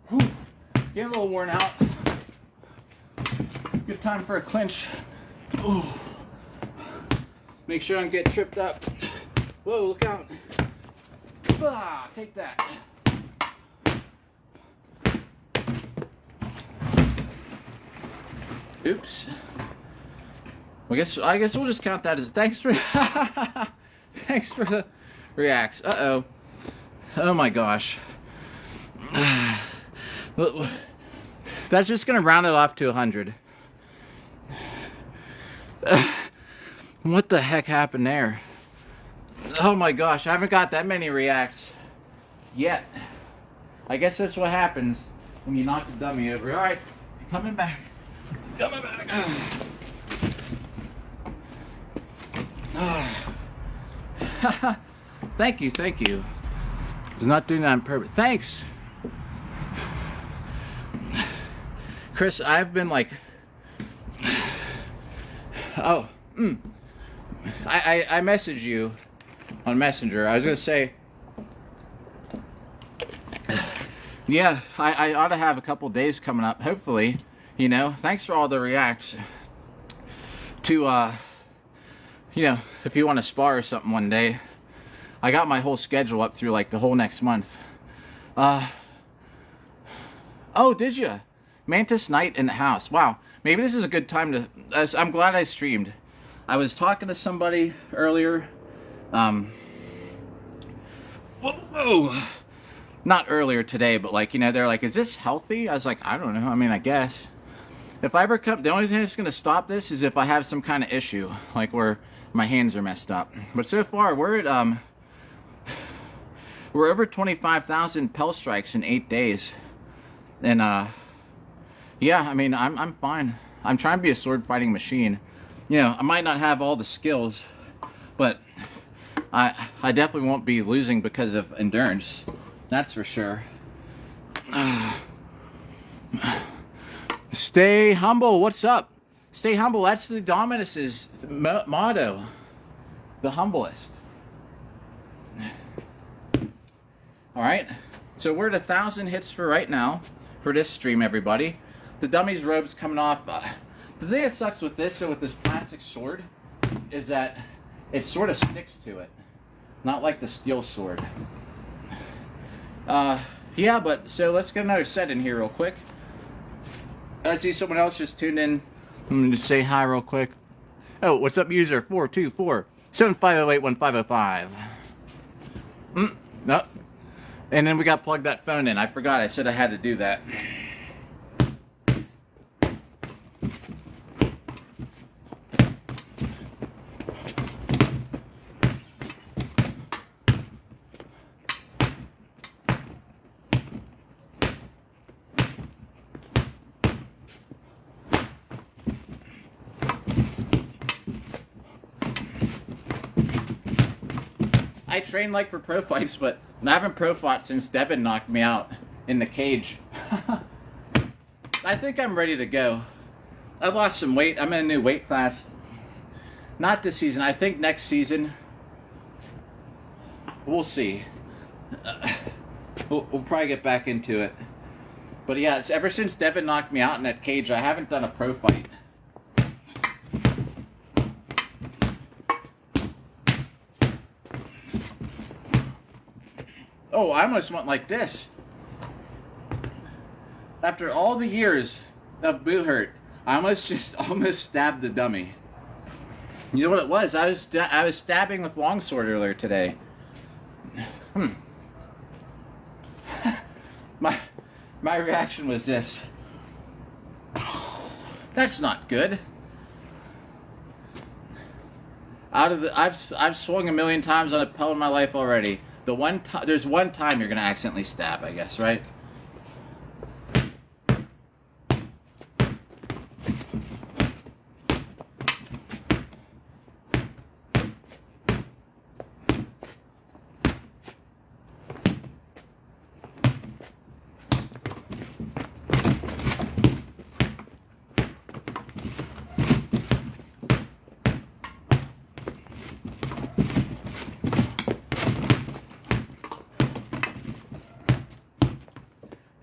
Whew. Getting a little worn out. Good time for a clinch. Ooh. Make sure I don't get tripped up. Whoa, look out. Ah, take that. Oops. I guess we'll just count that as thanks for thanks for the reacts. Uh-oh. Oh my gosh. That's just gonna round it off to 100. What the heck happened there? Oh my gosh, I haven't got that many reacts yet. I guess that's what happens when you knock the dummy over. Alright, coming back. Coming back. Thank you, thank you. I was not doing that on purpose. Thanks. Chris, I've been like... Oh, I messaged you on Messenger. I was going to say... Yeah, I ought to have a couple days coming up, hopefully. You know, thanks for all the reacts to, you know, if you want to spar or something one day. I got my whole schedule up through, like, the whole next month. Oh, did you? Mantis Night in the house. Wow. Maybe this is a good time to... I'm glad I streamed. I was talking to somebody earlier. Whoa. Not earlier today, but, like, you know, they're like, is this healthy? I was like, I don't know. I mean, I guess. If I ever come... The only thing that's going to stop this is if I have some kind of issue. Like, where my hands are messed up. But so far, we're at, we're over 25,000 Pell strikes in 8 days. And, yeah, I mean, I'm fine. I'm trying to be a sword fighting machine. You know, I might not have all the skills, but I definitely won't be losing because of endurance. That's for sure. Stay humble. What's up? Stay humble. That's the Dominus's motto. The humblest. Alright. So we're at 1,000 hits for right now. For this stream, everybody. The dummy's robe's coming off. The thing that sucks with this, so with this plastic sword, is that it sort of sticks to it. Not like the steel sword. Yeah, but so let's get another set in here real quick. I see someone else just tuned in. I'm going to say hi real quick. Oh, what's up, user 424-7508-1505. No. And then we got to plug that phone in. I forgot. I said I had to do that. I train like for pro fights, but I haven't pro fought since Devin knocked me out in the cage. I think I'm ready to go. I've lost some weight. I'm in a new weight class. Not this season. I think next season. We'll see. We'll probably get back into it. But yeah, it's ever since Devin knocked me out in that cage, I haven't done a pro fight. Oh, I almost went like this. After all the years of boo hurt, I almost stabbed the dummy. You know what it was? I was stabbing with longsword earlier today. My reaction was this. That's not good. I've swung a million times on a Pell in my life already. There's one time you're gonna accidentally stab, I guess, right?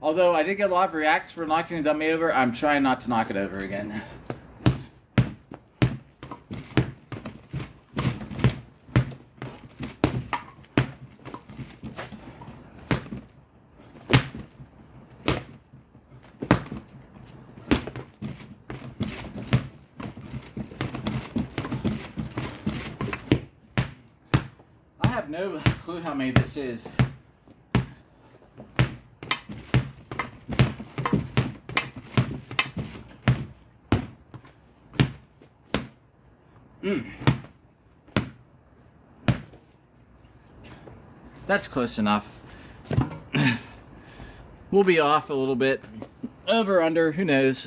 Although I did get a lot of reacts for knocking the dummy over, I'm trying not to knock it over again. I have no clue how many this is. That's close enough. We'll be off a little bit. Over, under, who knows?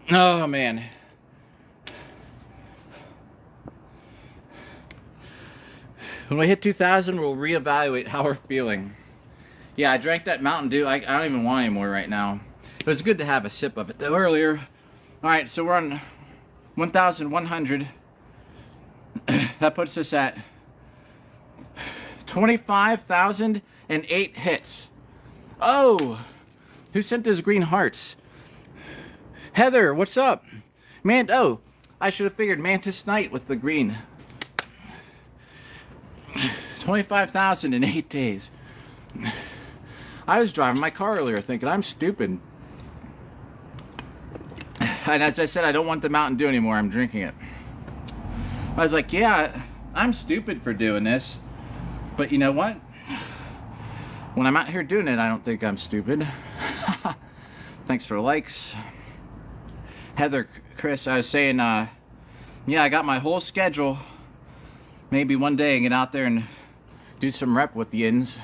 Oh, man. When we hit 2,000, we'll reevaluate how we're feeling. Yeah, I drank that Mountain Dew. I don't even want any more right now. It was good to have a sip of it, though, earlier. All right, so we're on 1,100. That puts us at 25,008 hits. Oh, who sent those green hearts? Heather, what's up? Man, oh, I should have figured Mantis Knight with the green. 25,000 in 8 days. I was driving my car earlier thinking I'm stupid. And as I said, I don't want the Mountain Dew anymore. I'm drinking it. I was like, yeah, I'm stupid for doing this. But you know what? When I'm out here doing it, I don't think I'm stupid. Thanks for the likes. Heather, Chris, I was saying, yeah, I got my whole schedule. Maybe one day I can get out there and do some rep with the yins.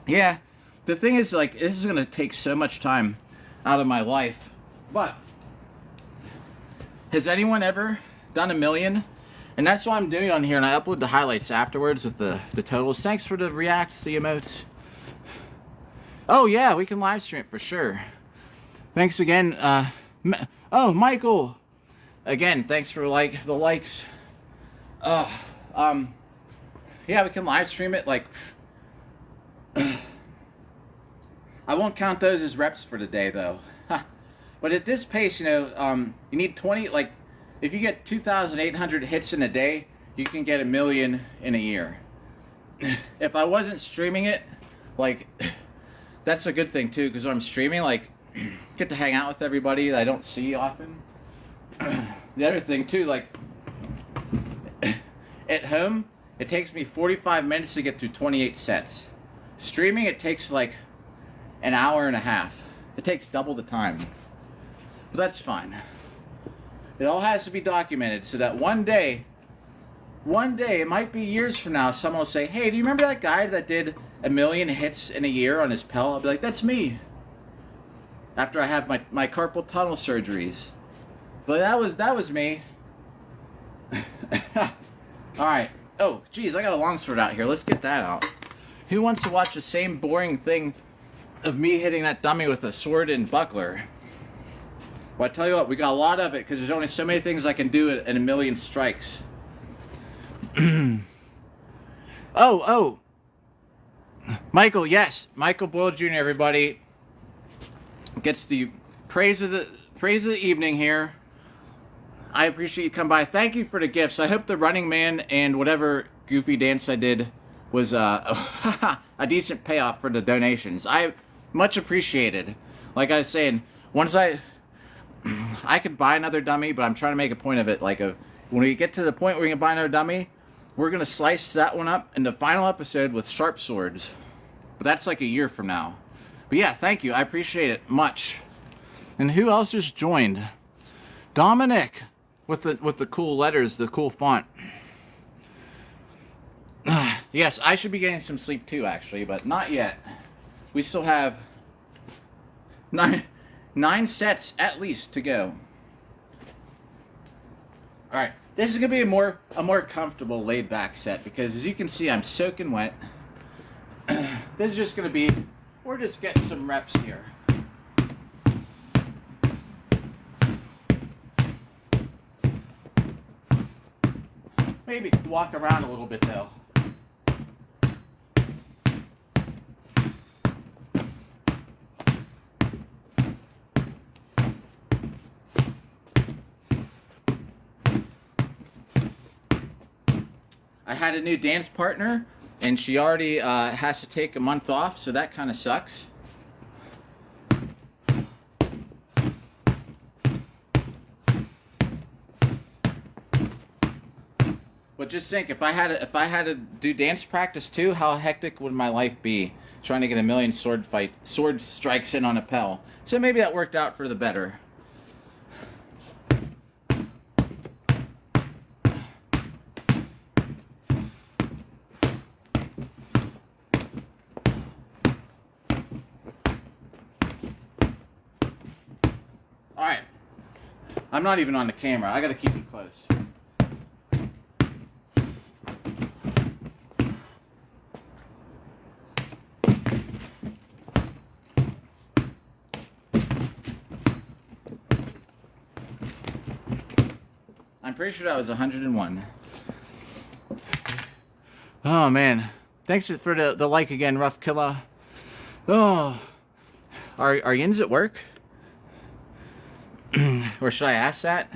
Yeah, the thing is, like, this is going to take so much time out of my life. But has anyone ever done 1 million? And that's what I'm doing on here, and I upload the highlights afterwards with the totals. Thanks for the reacts, the emotes. Oh yeah, we can live stream it for sure. Thanks again. Oh, Michael. Again, thanks for the likes. Yeah, we can live stream it. Like, I won't count those as reps for the day though. But at this pace, you know, you need 20. Like, if you get 2,800 hits in a day, you can get 1 million in a year. If I wasn't streaming it, like, that's a good thing too, because when I'm streaming, like, get to hang out with everybody that I don't see often. The other thing too, like, at home, it takes me 45 minutes to get through 28 sets. Streaming, it takes like an hour and a half. It takes double the time. But that's fine. It all has to be documented so that one day, it might be years from now, someone will say, hey, do you remember that guy that did 1 million hits in a year on his Pell? I'll be like, that's me. After I have my carpal tunnel surgeries. But that was me. Alright. Oh, geez, I got a longsword out here. Let's get that out. Who wants to watch the same boring thing of me hitting that dummy with a sword and buckler? Well, I tell you what, we got a lot of it because there's only so many things I can do in 1 million strikes. Oh. Michael, yes. Michael Boyle Jr., everybody, gets the praise of the evening here. I appreciate you coming by. Thank you for the gifts. I hope the Running Man and whatever goofy dance I did was a decent payoff for the donations. I much appreciated. Like I was saying, once I could buy another dummy, but I'm trying to make a point of it. Like, when we get to the point where we can buy another dummy, we're going to slice that one up in the final episode with sharp swords. But that's like a year from now. But yeah, thank you. I appreciate it much. And who else just joined? Dominic. with the cool letters, the cool font. Yes, I should be getting some sleep too, actually, but not yet. We still have nine sets at least to go. All right, this is gonna be a more comfortable, laid back set because, as you can see, I'm soaking wet. This is just gonna be, we're just getting some reps here. Maybe walk around a little bit though. I had a new dance partner, and she already has to take a month off, so that kind of sucks. But just think, if I had to do dance practice too, how hectic would my life be trying to get a million sword strikes in on a Pell? So maybe that worked out for the better. Alright, I'm not even on the camera, I gotta keep it close. I'm pretty sure that was 101. Oh man, thanks for the like again, Rough Killer. Oh, are yins at work? Or should I ask that?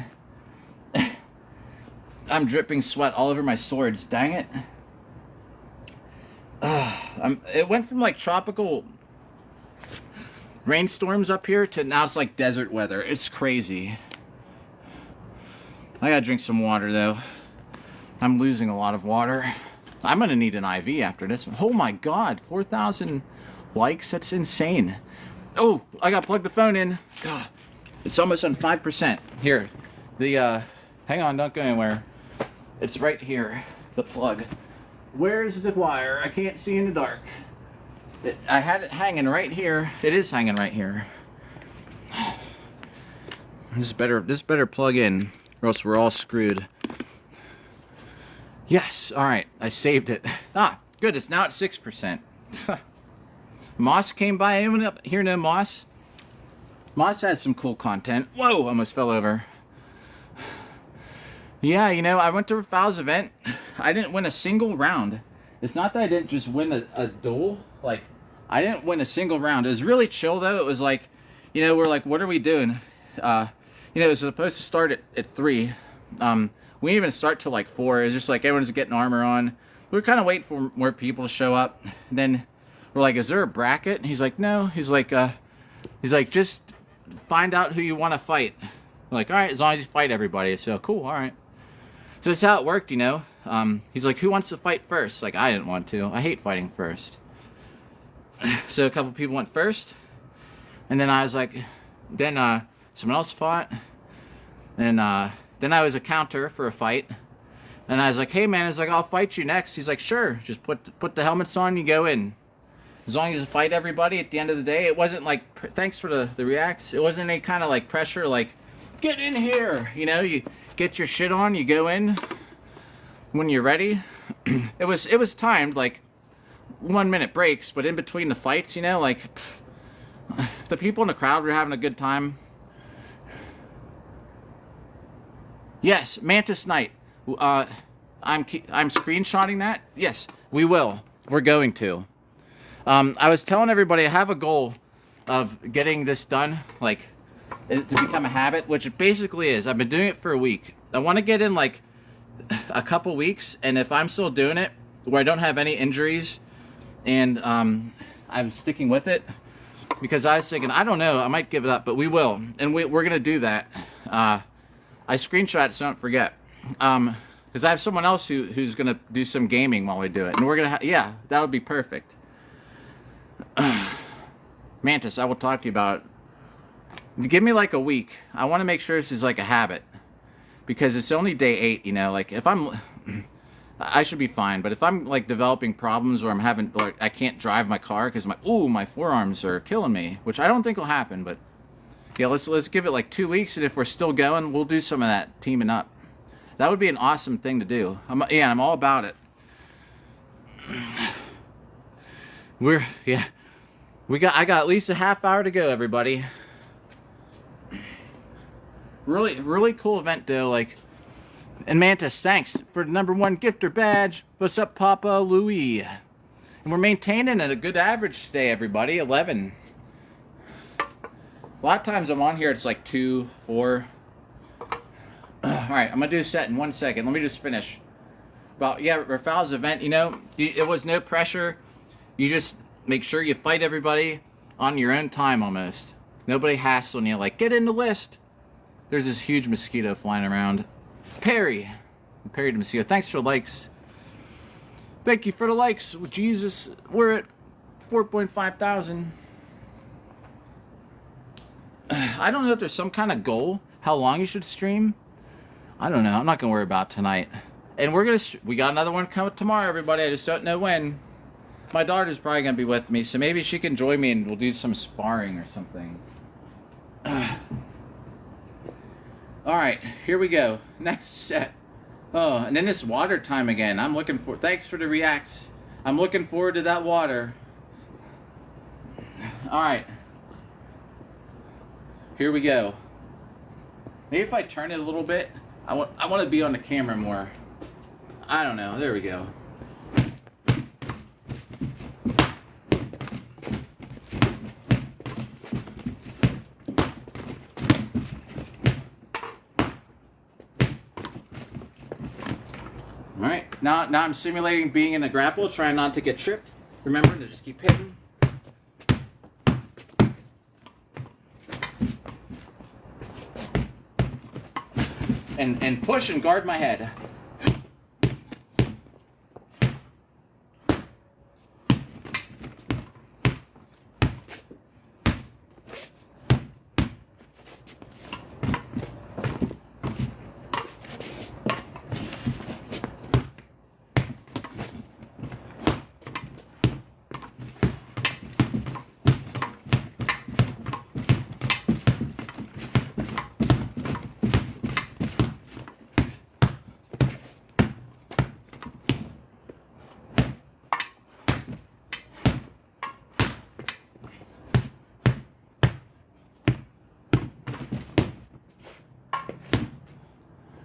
I'm dripping sweat all over my swords. Dang it! It went from like tropical rainstorms up here to now it's like desert weather. It's crazy. I gotta drink some water though. I'm losing a lot of water. I'm gonna need an IV after this one. Oh my god, 4,000 likes? That's insane. Oh, I gotta plug the phone in. God, it's almost on 5%. Here, hang on, don't go anywhere. It's right here, the plug. Where's the wire? I can't see in the dark. I had it hanging right here. It is hanging right here. This better plug in, or else we're all screwed. Yes, alright, I saved it. Ah, good, it's now at 6%. Moss came by. Anyone up here know Moss? Moss has some cool content. Whoa, almost fell over. Yeah, you know, I went to Rafal's event. I didn't win a single round. It's not that I didn't just win a duel. Like, I didn't win a single round. It was really chill, though. It was like, you know, we're like, what are we doing? You know, it was supposed to start at 3. We didn't even start till like 4. It was just like everyone's getting armor on. We were kind of waiting for more people to show up. And then we're like, is there a bracket? And he's like, no. He's like, just find out who you want to fight. We're like, all right, as long as you fight everybody. So cool, all right. So that's how it worked, you know. He's like, who wants to fight first? Like, I didn't want to. I hate fighting first. So a couple people went first. And then I was like, then someone else fought. And then I was a counter for a fight. And I was like, hey man, it's like, I'll fight you next. He's like, sure, just put the helmets on, you go in. As long as you fight everybody at the end of the day. It wasn't like, thanks for the reacts. It wasn't any kind of like pressure, like, get in here. You know, you get your shit on, you go in when you're ready. It was timed, like 1 minute breaks, but in between the fights, you know, like, the people in the crowd were having a good time. Yes, Mantis Knight. I'm screenshotting that. Yes, we will. We're going to. I was telling everybody I have a goal of getting this done, like, to become a habit, which it basically is. I've been doing it for a week. I want to get in like a couple weeks, and if I'm still doing it, where I don't have any injuries, and I'm sticking with it, because I was thinking, I don't know, I might give it up, but we will, and we're gonna do that. I screenshot it so I don't forget, because I have someone else who's gonna do some gaming while we do it, and we're gonna yeah, that would be perfect. Mantis, I will talk to you about it. Give me like a week. I want to make sure this is like a habit. because it's only day 8, you know, like if I should be fine, but if I'm like developing problems or I'm having, like I can't drive my car because my forearms are killing me, which I don't think will happen, but yeah, let's give it like 2 weeks, and if we're still going, we'll do some of that teaming up. That would be an awesome thing to do. I'm all about it. I got at least a half hour to go, everybody. Really cool event though, like, and Mantis, thanks for the #1 gifter badge. What's up, Papa Louis? And we're maintaining at a good average today, everybody, 11. A lot of times I'm on here, it's like 2, 4. Alright, I'm going to do a set in 1 second. Let me just finish. Well, yeah, Rafal's event, you know, it was no pressure. You just make sure you fight everybody on your own time almost. Nobody hassling you, like, get in the list. There's this huge mosquito flying around. Perry the mosquito. Thanks for the likes. Thank you for the likes. Jesus, we're at 4.5 thousand. I don't know if there's some kind of goal, how long you should stream. I don't know. I'm not going to worry about tonight. And we got another one coming tomorrow, everybody. I just don't know when. My daughter's probably going to be with me, so maybe she can join me and we'll do some sparring or something. Alright, here we go. Next set. Oh, and then this water time again. Thanks for the reacts. I'm looking forward to that water. Alright. Here we go. Maybe if I turn it a little bit, I want to be on the camera more. I don't know. There we go. Alright, now I'm simulating being in a grapple, trying not to get tripped. Remember to just keep hitting. And push and guard my head.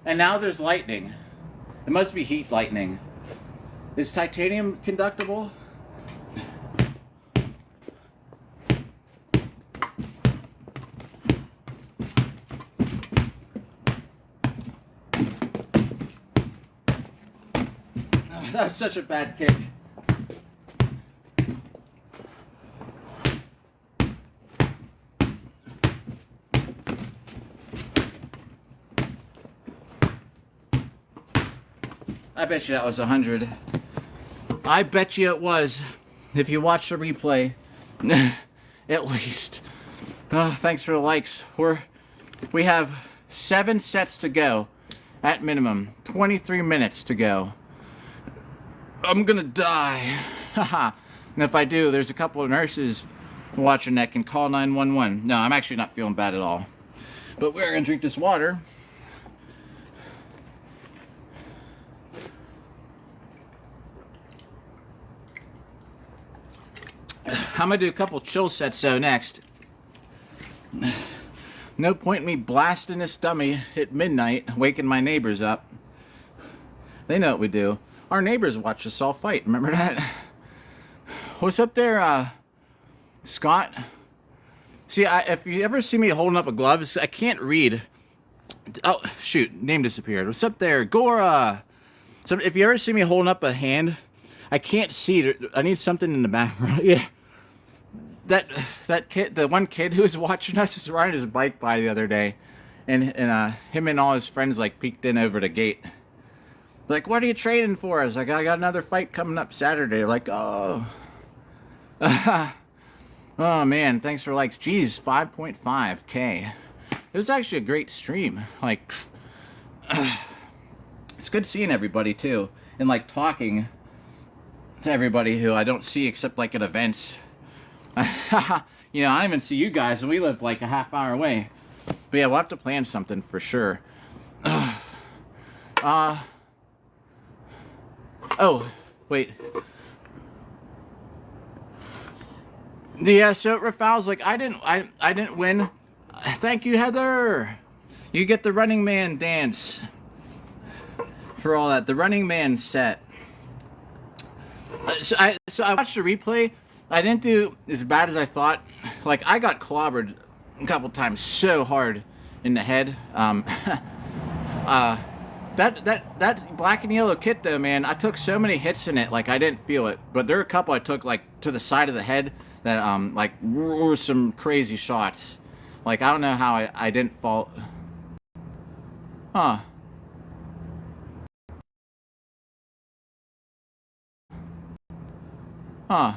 And now there's lightning. It must be heat lightning. Is titanium conductible? Oh, that was such a bad kick. I bet you that was 100. I bet you it was. If you watch the replay. At least. Oh, thanks for the likes. We have 7 sets to go. At minimum. 23 minutes to go. I'm gonna die. Haha. And if I do, there's a couple of nurses watching that can call 911. No, I'm actually not feeling bad at all. But we're gonna drink this water. I'm gonna do a couple chill sets though next. No point in me blasting this dummy at midnight, waking my neighbors up. They know what we do. Our neighbors watch us all fight, remember that? What's up there, Scott? See, if you ever see me holding up a glove, I can't read. Oh, shoot, name disappeared. What's up there, Gora? So if you ever see me holding up a hand, I can't see. I need something in the background. Yeah. That kid, the one kid who was watching us, was riding his bike by the other day, and him and all his friends like peeked in over the gate. Like, what are you training for? I was like, I got another fight coming up Saturday. Like, oh, oh man, thanks for likes. Jeez, 5.5K. It was actually a great stream. Like, It's good seeing everybody too, and like talking to everybody who I don't see except like at events. You know, I don't even see you guys, and we live like a half hour away. But yeah, we'll have to plan something for sure. Oh, wait. Yeah, so Rafal's like, I didn't win. Thank you, Heather. You get the Running Man dance for all that. The Running Man set. So I watched the replay. I didn't do as bad as I thought. Like, I got clobbered a couple times so hard in the head. That black and yellow kit though, man, I took so many hits in it, like I didn't feel it. But there were a couple I took like to the side of the head that like were some crazy shots. Like I don't know how I didn't fall. Huh. Huh.